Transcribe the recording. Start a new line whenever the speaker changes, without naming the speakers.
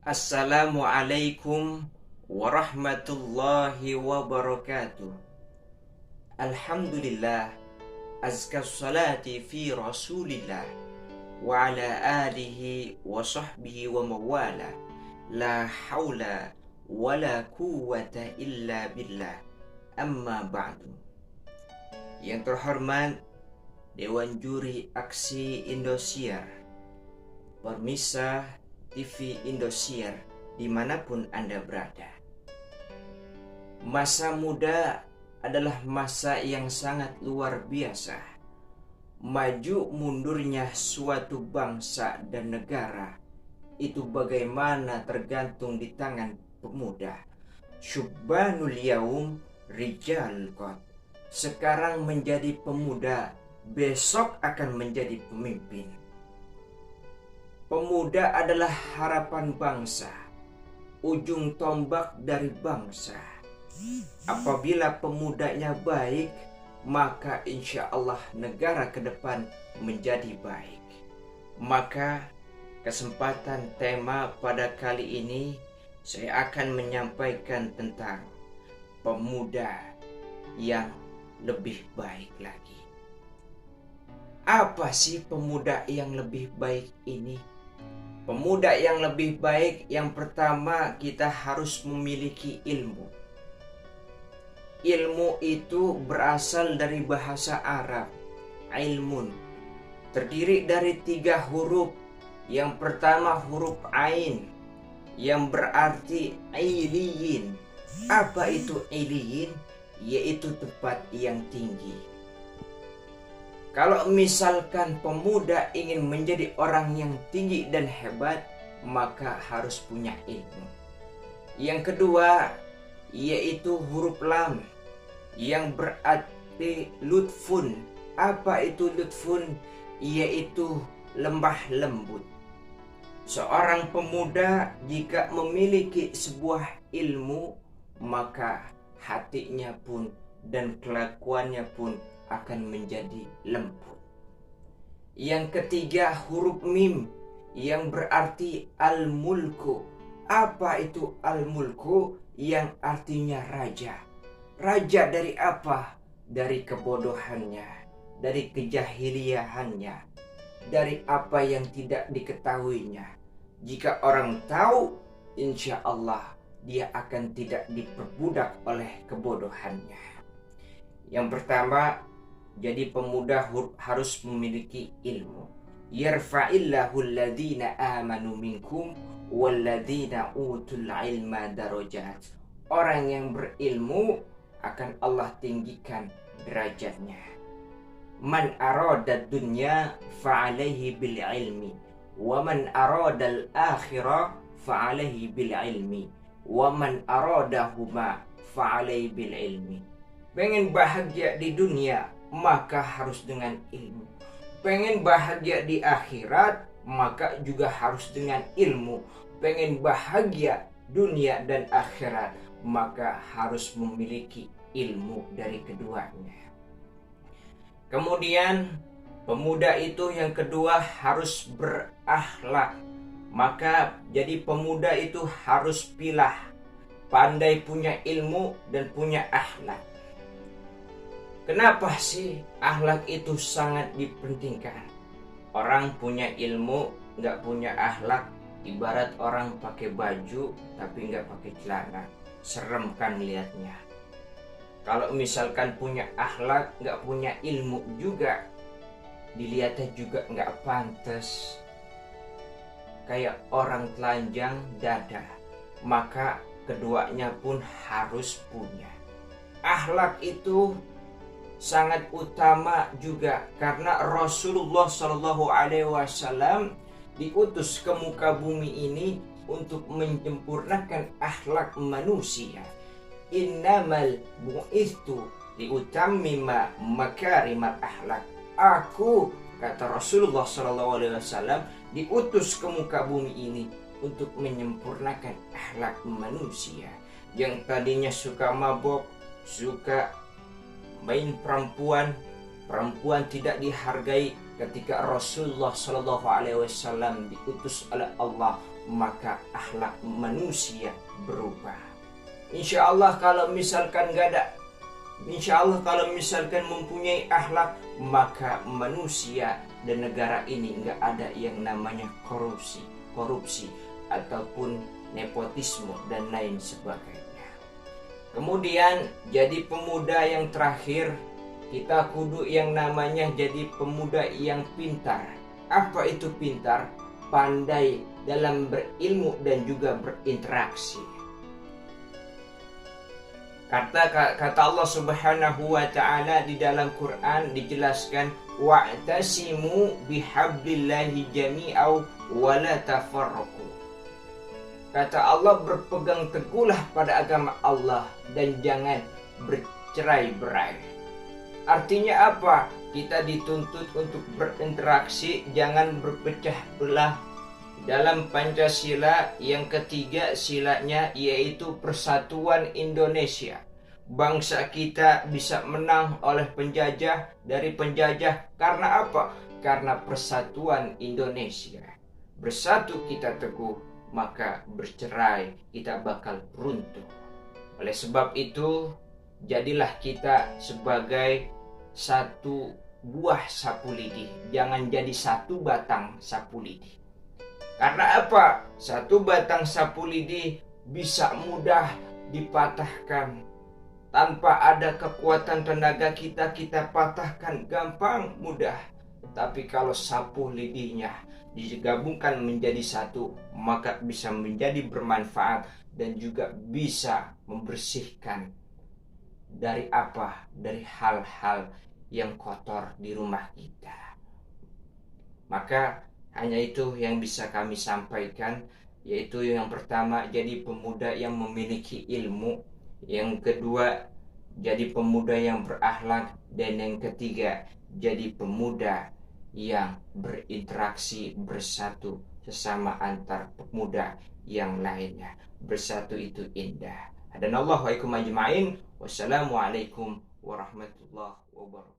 Assalamualaikum warahmatullahi wabarakatuh. Alhamdulillah, azka salati fi rasulillah wa ala alihi wa sahbihi wa mawala. La hawla wa la quwwata illa billah. Amma ba'du. Yang terhormat Dewan Juri Aksi Indosiar, Permisa TV Indosiar, dimanapun Anda berada. Masa muda adalah masa yang sangat luar biasa. Maju mundurnya suatu bangsa dan negara itu bagaimana tergantung di tangan pemuda. Syubbanul yaum rijal qad. Sekarang menjadi pemuda, besok akan menjadi pemimpin. Pemuda adalah harapan bangsa, ujung tombak dari bangsa. Apabila pemudanya baik, maka insya Allah negara ke depan menjadi baik. Maka kesempatan tema pada kali ini saya akan menyampaikan tentang pemuda yang lebih baik lagi. Apa sih pemuda yang lebih baik ini? Pemuda yang lebih baik, yang pertama kita harus memiliki ilmu. Ilmu itu berasal dari bahasa Arab, ilmun. Terdiri dari 3 huruf. Yang pertama huruf ain, yang berarti iliyin. Apa itu iliyin? Yaitu tempat yang tinggi. Kalau misalkan pemuda ingin menjadi orang yang tinggi dan hebat, maka harus punya ilmu. Yang kedua, yaitu huruf lam, yang berarti lutfun. Apa itu lutfun? Yaitu lembah lembut. Seorang pemuda jika memiliki sebuah ilmu, maka hatinya pun dan kelakuannya pun akan menjadi lembut. Yang ketiga huruf mim, yang berarti al-mulku. Apa itu al-mulku? Yang artinya raja. Raja dari apa? Dari kebodohannya, dari kejahiliahannya, dari apa yang tidak diketahuinya. Jika orang tahu, insya Allah dia akan tidak diperbudak oleh kebodohannya. Yang pertama, jadi pemuda harus memiliki ilmu. Yarfa'illahu alladhina amanu minkum walladhina utul ilma darajat. Orang yang berilmu akan Allah tinggikan derajatnya. Man arada dunya fa'alaihi bil ilmi, wa man arada al akhirah fa'alaihi bil ilmi, wa man aradahuma fa'alaihi bil ilmi. Pengen bahagia di dunia, maka harus dengan ilmu. Pengen bahagia di akhirat, maka juga harus dengan ilmu. Pengen bahagia dunia dan akhirat, maka harus memiliki ilmu dari keduanya. Kemudian pemuda itu yang kedua harus berakhlak. Maka jadi pemuda itu harus pilah, pandai punya ilmu dan punya akhlak. Kenapa sih akhlak itu sangat dipentingkan? Orang punya ilmu nggak punya akhlak, ibarat orang pakai baju tapi nggak pakai celana, serem kan lihatnya. Kalau misalkan punya akhlak nggak punya ilmu juga, dilihatnya juga nggak pantas, kayak orang telanjang dada. Maka keduanya pun harus punya. Akhlak itu sangat utama juga karena Rasulullah Shallallahu Alaihi Wasallam diutus ke muka bumi ini untuk menyempurnakan akhlak manusia. Innamal bu'istu liutammima makarimal akhlak. Aku, kata Rasulullah Shallallahu Alaihi Wasallam, diutus ke muka bumi ini untuk menyempurnakan akhlak manusia. Yang tadinya suka mabok, suka main perempuan tidak dihargai, ketika Rasulullah Shallallahu Alaihi Wasallam diutus oleh Allah maka akhlak manusia berubah. Insya Allah kalau misalkan mempunyai akhlak, maka manusia dan negara ini nggak ada yang namanya korupsi ataupun nepotisme dan lain sebagainya. Kemudian jadi pemuda yang terakhir, kita kudu yang namanya jadi pemuda yang pintar. Apa itu pintar? Pandai dalam berilmu dan juga berinteraksi. Kata Allah Subhanahu wa ta'ala di dalam Quran dijelaskan, wa'tasimu bihablillahi jami'au wa la tafarraqu. Kata Allah, berpegang teguhlah pada agama Allah dan jangan bercerai-berai. Artinya apa? Kita dituntut untuk berinteraksi, jangan berpecah belah. Dalam Pancasila yang ketiga silanya yaitu persatuan Indonesia. Bangsa kita bisa menang dari penjajah karena apa? Karena persatuan Indonesia. Bersatu kita teguh, maka bercerai kita bakal runtuh. Oleh sebab itu, jadilah kita sebagai satu buah sapu lidi, jangan jadi satu batang sapu lidi. Karena apa? Satu batang sapu lidi bisa mudah dipatahkan. Tanpa ada kekuatan tenaga kita patahkan gampang, mudah. Tapi kalau sapu lidinya digabungkan menjadi satu, maka bisa menjadi bermanfaat dan juga bisa membersihkan dari apa? Dari hal-hal yang kotor di rumah kita. Maka hanya itu yang bisa kami sampaikan, yaitu yang pertama, jadi pemuda yang memiliki ilmu. Yang kedua, jadi pemuda yang berakhlak. Dan yang ketiga, jadi pemuda yang berinteraksi, bersatu sesama antar pemuda yang lainnya. Bersatu itu indah. Hadanallahu wa iyyakum ajma'in. Wassalamualaikum warahmatullahi wabarakatuh.